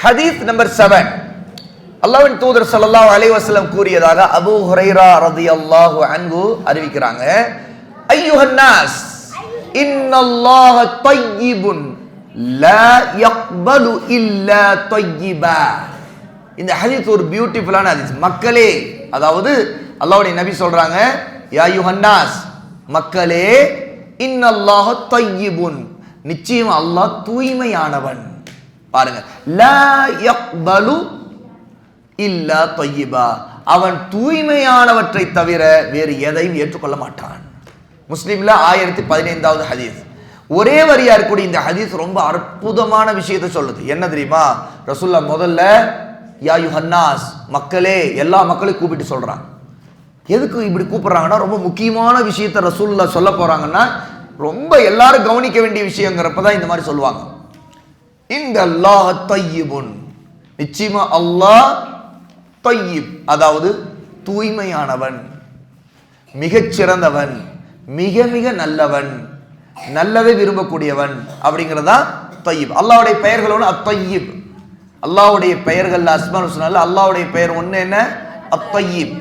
ஹதீஸ் நம்பர் 7. அல்லாஹ்வின் தூதர் ஸல்லல்லாஹு அலைஹி வஸல்லம் கூறியதாக அபூ ஹுரைரா ரலியல்லாஹு அன்ஹு அறிவிக்கிறாங்க, அய்யுஹன் நாஸ் இன்னல்லாஹ தய்யிபுன் லா யக்பலு இல்லா தய்யிபா. இந்த ஹதீஸ் ஒரு பியூட்டிஃபுல்லான ஹதீஸ். மக்களே, அதாவது அல்லாஹ்வுடைய நபி சொல்றாங்க, யா அய்யுஹன் நாஸ், மக்களே, இன்னல்லாஹ தய்யிபுன், நிச்சயம் அல்லாஹ் தூய்மையானவன். பாருங்க, லா யக்பலு இல்லா தய்யிபா, அவன் தூய்மையானவற்றை தவிர வேறு எதையும் ஏற்றுக்கொள்ள மாட்டான். முஸ்லிம்ல 1015வது ஹதீஸ். ஒரே வரியா இருக்கக்கூடிய இந்த ஹதீஸ் ரொம்ப அற்புதமான விஷயத்தை சொல்லுது. என்ன தெரியுமா? ரசூலுல்லாஹ் முதல்ல யா யுஹன்னாஸ், மக்களே, எல்லா மக்களையும் கூப்பிட்டு சொல்றாங்க. எதுக்கு இப்படி கூப்பிடுறாங்கன்னா, ரொம்ப முக்கியமான விஷயத்தை ரசூலுல்லாஹ் சொல்ல போறாங்கன்னா, ரொம்ப எல்லாரும் கவனிக்க வேண்டிய விஷயங்கிறப்பதான் இந்த மாதிரி சொல்லுவாங்க. இந்த அல்லாஹ் தய்யிபுன், நிச்சயமா அல்லாஹ் தய்யிப், அதாவது தூய்மையானவன், மிகச் சிறந்தவன், மிக மிக நல்லவன், நல்லதை விரும்பக்கூடியவன் அப்படிங்கிறதா தய்யிப். அல்லாஹ்வுடைய பெயர்கள் ஒன்று அத்தய்யிப். அல்லாஹ்வுடைய பெயர்கள் அஸ்மாஉல் ஹுஸ்னால அல்லாஹ்வுடைய பெயர் ஒன்று என்ன? அத்தய்யிப்.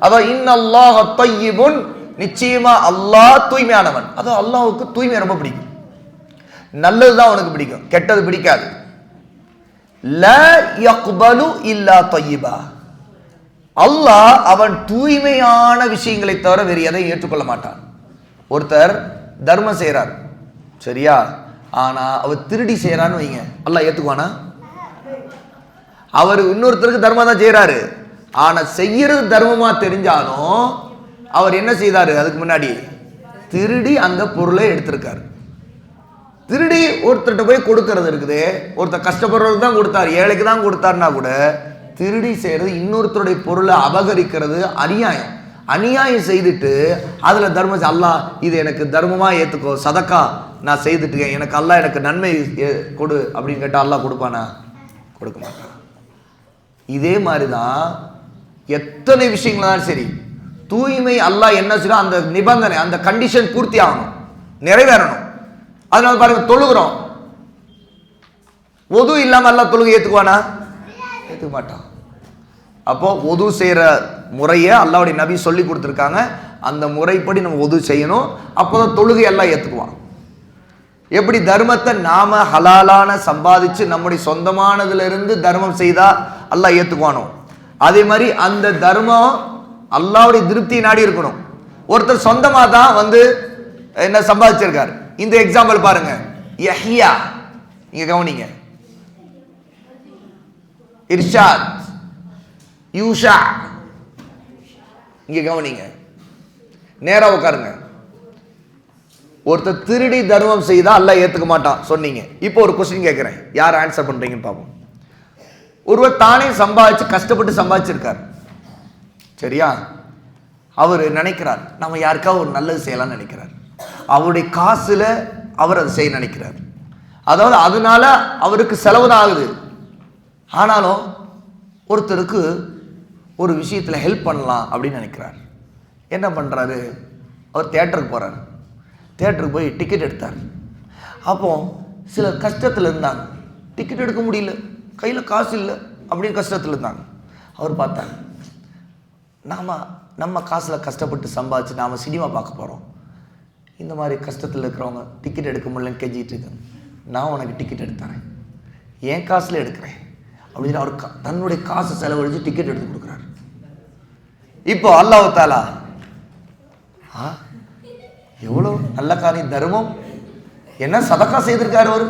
அதாவது இன்னல்லாஹ தய்யிபுன், நிச்சயமா அல்லாஹ் தூய்மையானவன். அதாவது அல்லாஹ்வுக்கு தூய்மை ரொம்ப பிடிக்கும், நல்லதுதான் அவனுக்கு பிடிக்கும், கெட்டது பிடிக்காது. லா யக்பலு இல்லா தய்யிபா, அல்லாஹ் அவன் தூய்மையான விஷயங்களை தவிர வேறு எதையும் ஏற்றுக்கொள்ள மாட்டான். ஒருத்தர் தர்மம் செய்யறார், சரியா? ஆனா அவர் திருடி செய்யறான்னு வைங்க, அல்லாஹ் ஏத்துக்குவானா? அவர் இன்னொருத்தருக்கு தர்மம் தான் செய்யறாரு, ஆனா செய்யறது தர்மமா தெரிஞ்சாலும் அவர் என்ன செய்தாரு? அதுக்கு முன்னாடி திருடி அந்த பொருளை எடுத்திருக்காரு. திருடி ஒருத்தர்கிட்ட போய் கொடுக்கறது இருக்குது, ஒருத்தர் கஷ்டப்படுறதுக்கு தான் கொடுத்தாரு, ஏழைக்கு தான் கொடுத்தாருன்னா கூட திருடி செய்யறது, இன்னொருத்தருடைய பொருளை அபகரிக்கிறது அநியாயம். அநியாயம் செய்துட்டு அதுல தர்மம், அல்லாஹ் இது எனக்கு தர்மமா ஏத்துக்கோ, சதக்கா நான் செய்துட்டு எனக்கு அல்லாஹ் எனக்கு நன்மை கொடு அப்படின்னு கேட்டா அல்லாஹ் கொடுப்பானா? கொடுக்க மாட்டான். இதே மாதிரிதான் எத்தனை விஷயங்கள் தான் சரி, தூய்மை அல்லாஹ் என்ன சொல்ல, அந்த நிபந்தனை, அந்த கண்டிஷன் பூர்த்தி ஆகணும், நிறைவேறணும். அதனால பாருங்க, தொழுகிறோம், ஒது இல்லாம அல்லாஹ் தொழுகை ஏத்துக்குவானா? ஏத்துக்க மாட்டான். அப்போ ஒது செய்யற முறையை அல்லாஹ்வுடைய நபி சொல்லி கொடுத்துருக்காங்க, அந்த முறைப்படி நம்ம ஒது செய்யணும், அப்போதான் தொழுகை எல்லாம் ஏத்துக்குவான். எப்படி தர்மத்தை நாம ஹலாலான சம்பாதிச்சு நம்முடைய சொந்தமானதுல இருந்து தர்மம் செய்தா அல்லாஹ் ஏத்துக்குவானோ, அதே மாதிரி அந்த தர்மம் அல்லாஹ்வுடைய திருப்தியை நாடி இருக்கணும். ஒருத்தர் சொந்தமா தான் வந்து என்ன சம்பாதிச்சிருக்காரு. இந்த எக்ஸாம்பிள் பாருங்க, யஹ்யா, இங்க கவனிங்க, இர்ஷாத், யூஷா, இங்க கவனிங்க, நேரா உட்காருங்க. ஒருத்தர் திருடி தர்மம் செய்தா அல்லாஹ் ஏத்துக்க மாட்டான் சொன்னீங்க. இப்போ ஒரு கொஸ்டின் கேட்கிறேன், யார் ஆன்சர் பண்றீங்கன்னு பார்ப்போம். ஒருவர் தானே சம்பாதிச்சு கஷ்டப்பட்டு சம்பாதிச்சிருக்கார், சரியா? அவர் நினைக்கிறார் நம்ம யாருக்காவது ஒரு நல்லது செய்யலாம்னு நினைக்கிறார், அவருடைய காசுல அவர் அதை செய்ய நினைக்கிறார். அதாவது அதனால அவருக்கு செலவு தான் ஆகுது. ஆனாலும் ஒருத்தருக்கு ஒரு விஷயத்துல ஹெல்ப் பண்ணலாம் அப்படின்னு நினைக்கிறார். என்ன பண்றாரு? அவர் தியேட்டருக்கு போறாரு. தியேட்டருக்கு போய் டிக்கெட் எடுத்தார். அப்போ சிலர் கஷ்டத்தில் இருந்தாங்க, டிக்கெட் எடுக்க முடியல, கையில் காசு இல்லை அப்படின்னு கஷ்டத்தில் இருந்தாங்க. அவர் பார்த்தாங்க, நம்ம காசில் கஷ்டப்பட்டு சம்பாதிச்சு நாம் சினிமா பார்க்க போகிறோம், இந்த மாதிரி கஷ்டத்தில் இருக்கிறவங்க டிக்கெட் எடுக்க முடியலன்னு கெஞ்சிட்டு இருக்காங்க, நான் உனக்கு டிக்கெட் எடுத்துறேன், என் காசில் எடுக்கிறேன் அப்படின்னு அவர் தன்னுடைய காசு செலவழித்து டிக்கெட் எடுத்து கொடுக்குறாரு. இப்போ அல்லாஹ் தஆலா எவ்வளோ நல்ல காரியம், தர்மம், என்ன சதக்கா செய்திருக்காரு அவர்,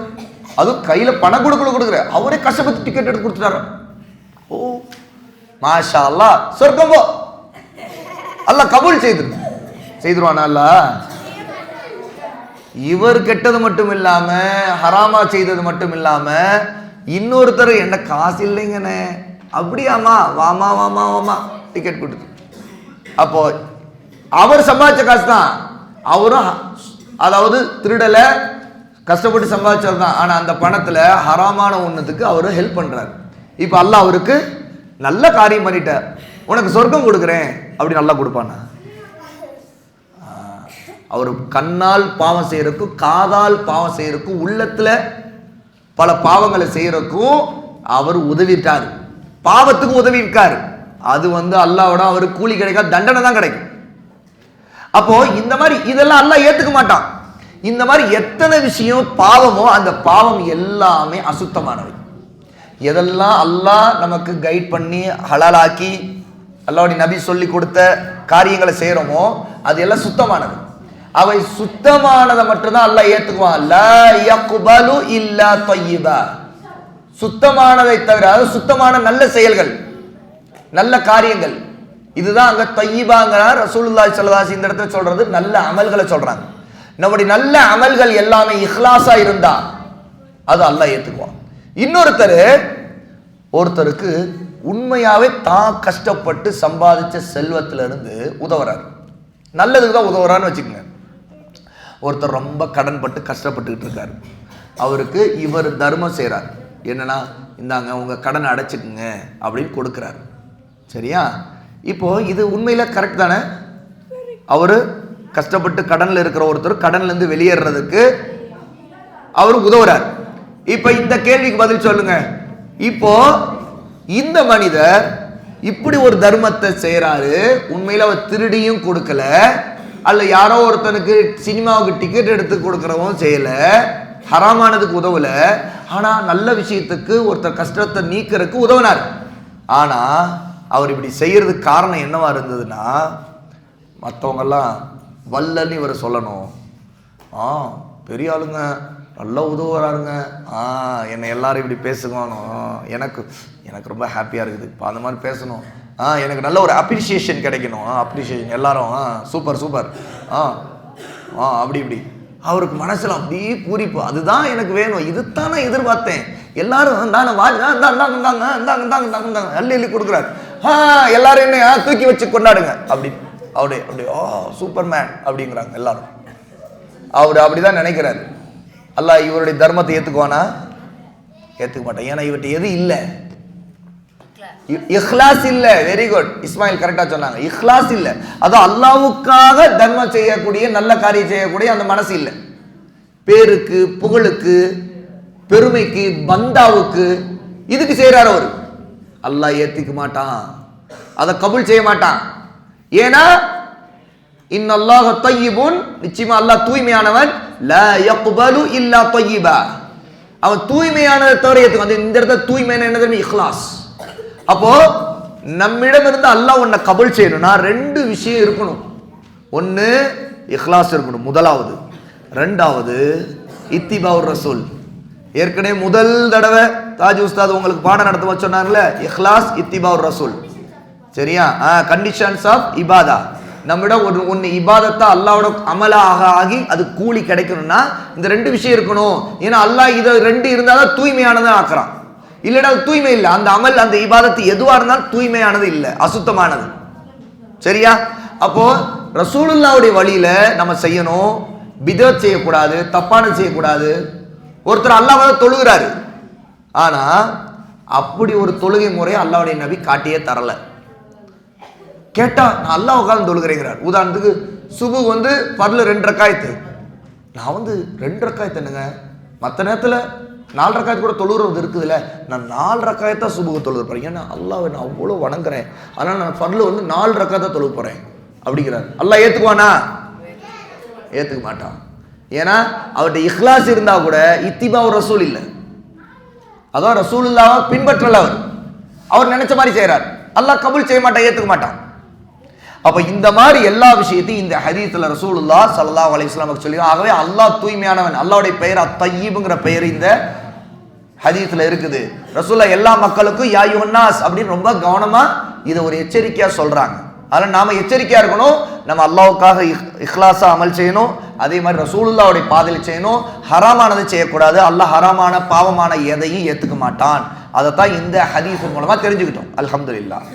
அதுவும் கையில பணம் கொடுக்குற, அவரே கஷ்டப்பட்டு டிக்கெட் எடுத்து கொடுத்துட்டாரு. ஓ மாஷா அல்லாஹ், சொர்க்கம் போ, அல்லாஹ் கபூல் செய்திருவானா? அல்லாஹ் இவர் கெட்டது மட்டும் இல்லாம ஹராமா செய்தது மட்டும் இல்லாம இன்னொருத்தர் என்ன காசு இல்லைங்கண்ணே, அப்படியாமா, வாமா வாமா வாமா டிக்கெட் கொடுத்து. அப்போ அவர் சம்பாதிச்ச காசு தான், அவரும் அதாவது திருடல, கஷ்டப்பட்டு சம்பாதிச்சது தான், ஆனா அந்த பணத்துல ஹராமான ஒண்ணுத்துக்கு அவரு ஹெல்ப் பண்றாரு. இப்ப அல்லாஹ் அவருக்கு நல்ல காரியம் பண்ணிட்டார், உனக்கு சொர்க்கம் கொடுக்குறேன் அப்படி நல்லா கொடுப்பானா? அவர் கண்ணால் பாவம் செய்யறதுக்கும், காதால் பாவம் செய்யறதுக்கும், உள்ளத்துல பல பாவங்களை செய்யறதுக்கும் அவர் உதவிட்டார், பாவத்துக்கு உதவி இருக்காரு, அது அல்லாஹ்வோட அவருக்கு கூலி கிடைக்காது, தண்டனை தான் கிடைக்கும். அப்போ இந்த மாதிரி இதெல்லாம் அல்லாஹ் ஏத்துக்க மாட்டான். இந்த மாதிரி எத்தனை விஷயம் பாவமோ அந்த பாவம் எல்லாமே அசுத்தமானவை. எதெல்லாம் அல்லாஹ் நமக்கு கைட் பண்ணி ஹலாலாக்கி அல்லாஹ்வுடைய நபி சொல்லி கொடுத்த காரியங்களை செய்யறோமோ அது எல்லாம் சுத்தமானது. அவை சுத்தமானதை மட்டும்தான் அல்லாஹ் ஏத்துக்குவான். லா யக்பலு இல்லா தய்யிபா, சுத்தமானதை தவிர, அதாவது சுத்தமான நல்ல செயல்கள், நல்ல காரியங்கள், இதுதான் அங்க தய்யிபாங்கிறார் ரசூலுல்லாஹி ஸல்லல்லாஹு அலைஹி வஸல்லம். இந்த இடத்துல சொல்றது நல்ல அமல்களை சொல்றாங்க. நம்முடைய நல்ல அமல்கள் எல்லாமே இஹ்லாஸா இருந்தா அது அல்லாஹ் ஏத்துக்குவான். ஒருத்தருக்கு உண்மையாவே தான் கஷ்டப்பட்டு சம்பாதிச்ச செல்வத்திலிருந்து உதவுறாரு, நல்லதுக்கு தான் உதவுறான்னு வச்சுக்கோங்க. ஒருத்தர் ரொம்ப கடன் பட்டு கஷ்டப்பட்டுக்கிட்டு இருக்காரு, அவருக்கு இவர் தர்மம் செய்கிறார். என்னன்னா, இந்தாங்க உங்க கடனை அடைச்சிக்குங்க அப்படின்னு கொடுக்குறாரு. சரியா? இப்போ இது உண்மையில கரெக்ட் தானே? அவரு கஷ்டப்பட்டு கடன்ல இருக்கிற ஒருத்தர் கடன்ல இருந்து வெளியேறதுக்கு அவரு உதவுறார். இப்ப இந்த கேள்விக்கு பதில் சொல்லுங்க. இப்போ இந்த மனிதர் இப்படி ஒரு தர்மத்தை செய்யறாரு, உண்மையில அவர் திருடியும் கொடுக்கல, அல்ல யாரோ ஒருத்தனுக்கு சினிமாவுக்கு டிக்கெட் எடுத்து கொடுக்கறவும் செய்யல, ஹராமானதுக்கு உதவல, ஆனா நல்ல விஷயத்துக்கு ஒருத்தர் கஷ்டத்தை நீக்கிறதுக்கு உதவினார். ஆனா அவர் இப்படி செய்யறதுக்கு காரணம் என்னவா இருந்ததுன்னா, மற்றவங்க எல்லாம் வல்லன்னு இவரை சொல்லணும், பெரிய ஆளுங்க நல்லா உதவுறாருங்க, என்னை எல்லாரும் இப்படி பேசுவானும், எனக்கு ரொம்ப ஹாப்பியாக இருக்குது, இப்போ அந்த மாதிரி பேசணும், எனக்கு நல்ல ஒரு அப்ரிசியேஷன் கிடைக்கணும், அப்ரிசியேஷன் எல்லாரும் சூப்பர் சூப்பர் அப்படி இப்படி அவருக்கு மனசில் அப்படியே பூரிப்பு, அதுதான் எனக்கு வேணும், இதுதான் நான் எதிர்பார்த்தேன், எல்லாரும் அள்ளி அள்ளி கொடுக்குறாரு, எல்லாரும் என்ன தூக்கி வச்சு கொண்டாடுங்க அப்படி அப்படி அப்படி சூப்பர் மேன் அப்படிங்கிறாங்க எல்லாரும். அவர் அப்படிதான் நினைக்கிறாரு. அல்லாஹ் இவருடைய தர்மத்தை ஏத்துக்குவானா? ஏத்துக்க மாட்டான். ஏன்னா இவர்கிட்ட எது இல்லை? இஹ்லாஸ் இல்ல. வெரி குட், இஸ்மாயில் கரெக்டா சொன்னாங்க. இஹ்லாஸ் இல்ல, அது அல்லாஹ்வுக்காக தர்மம் செய்யக்கூடிய நல்ல காரியம் செய்யக்கூடிய அந்த மனசு இல்ல. பேருக்கு, புகழுக்கு, பெருமைக்கு, பந்தாவுக்கு, இதுக்கு செய்யறாரு அவரு. அல்லாஹ் ஏத்துக்க மாட்டான், அதை கபூல் செய்ய மாட்டான். ஏன்னா இன்னல்லாஹ தய்யிபுன், நிச்சயமா அல்லாஹ் தூய்மையானவன், லா யக்பலு இல்லா தய்யிபா, அவன் தூய்மையானதை தவிர ஏத்துக்க. இந்த இடத்துல தூய்மையான என்ன தெரியுமா? இஹ்லாஸ். அப்போ நம்மிடம் இருந்து அல்லாஹ் உன்னை கபூல் செய்யணும்னா ரெண்டு விஷயம் இருக்கணும். ஒன்னு இஹ்லாஸ் இருக்கணும், முதலாவது. ரெண்டாவது இத்திபாவுர் ரசூல். ஏற்கனவே முதல் தடவை தாஜ் உஸ்தாத் உங்களுக்கு பாடம் நடத்த சொன்னாங்கல்ல, இஹ்லாஸ் இத்திபாவுர் ரசூல். சரியா? கண்டிஷன்ஸ் ஆஃப் இபாதா. நம்மிடம் ஒன்னு இபாதத்தா அல்லாஹ்வோட அமலாக ஆகி அது கூலி கிடைக்கணும்னா இந்த ரெண்டு விஷயம் இருக்கணும். ஏன்னா அல்லாஹ் இதை ரெண்டு இருந்தாதான் தூய்மையானதான் ஆக்குறான். இல்லடா தூய்மை இல்லை, அந்த அமல் அந்த இபாதத்து எதுவா இருந்தாலும் தூய்மையானது இல்லை, அசுத்தமானது. சரியா? அப்போ ரசூலுல்லாஹ்வுடைய வழியில நம்ம செய்யணும், பிதத் செய்யக்கூடாது, தப்பானது செய்யக்கூடாது. ஒருத்தர் அல்லாஹ்வை தொழுகிறாரு, ஆனா அப்படி ஒரு தொழுகை முறையை அல்லாஹ்வுடைய நபி காட்டியே தரல. கேட்டா நான் அல்லாஹ் உட்கார்ந்து தொழுகிறேங்கிறார். உதாரணத்துக்கு சுபு பர்ல 2 ரக்காயத்து, நான் 2 ரக்காயத்து என்னங்க, மற்ற நேரத்துல 4 ரக்காயத்து கூட தொழுகிறது இருக்குதுல்ல, நான் 4 ரக்காயத்தா சுபுக்கு தொழுக போறேன், ஏன்னா அல்லாஹ்வை நான் அவ்வளோ வணங்குறேன், அதனால நான் பர்ல 4 ரக்காயத்தா தொழுக போறேன் அப்படிங்கிறார். அல்லாஹ் ஏத்துக்குவானா? ஏத்துக்க மாட்டான். ஏன்னா அவர்கிட்ட இஹ்லாஸ் இருந்தா கூட இத்திபாவுர் ரசூல் இல்லை, அதான் ரசூலுல்லாஹ்வை பின்பற்றல. அவர் நினைச்ச மாதிரி செய்யறார், அல்லாஹ் கபூல் செய்ய மாட்டான், ஏத்துக்க மாட்டான். அப்ப இந்த மாதிரி எல்லா விஷயத்தையும் இந்த ஹதீஸ்ல ரசூலுல்லாஹ் ஸல்லல்லாஹு அலைஹி வஸல்லம் சொல்லி, ஆகவே அல்லாஹ் தூய்மையானவன், அல்லாஹ்வுடைய பெயர் அத்-தய்யிப்ங்கிற பெயர் இந்த ஹதீஸ்ல இருக்குது. ரசூலுல்லாஹ் எல்லா மக்களுக்கும் யா யுஹன்னாஸ் அப்படின்னு ரொம்ப கவனமா இதை ஒரு எச்சரிக்கையா சொல்றாங்க. அதனால நாம எச்சரிக்கையா இருக்கணும், நம்ம அல்லாஹ்வுக்காக இஹ்லாஸா அமல் செய்யணும், அதே மாதிரி ரசூலுல்லாஹ்வுடைய பாதையில் செய்யணும், ஹராமானதை செய்யக்கூடாது. அல்லாஹ் ஹராமான பாவமான எதையும் ஏத்துக்க மாட்டான். அதைத்தான் இந்த ஹதீஸ் மூலமா தெரிஞ்சுக்கிட்டோம். அல்ஹம்துலில்லாஹ்.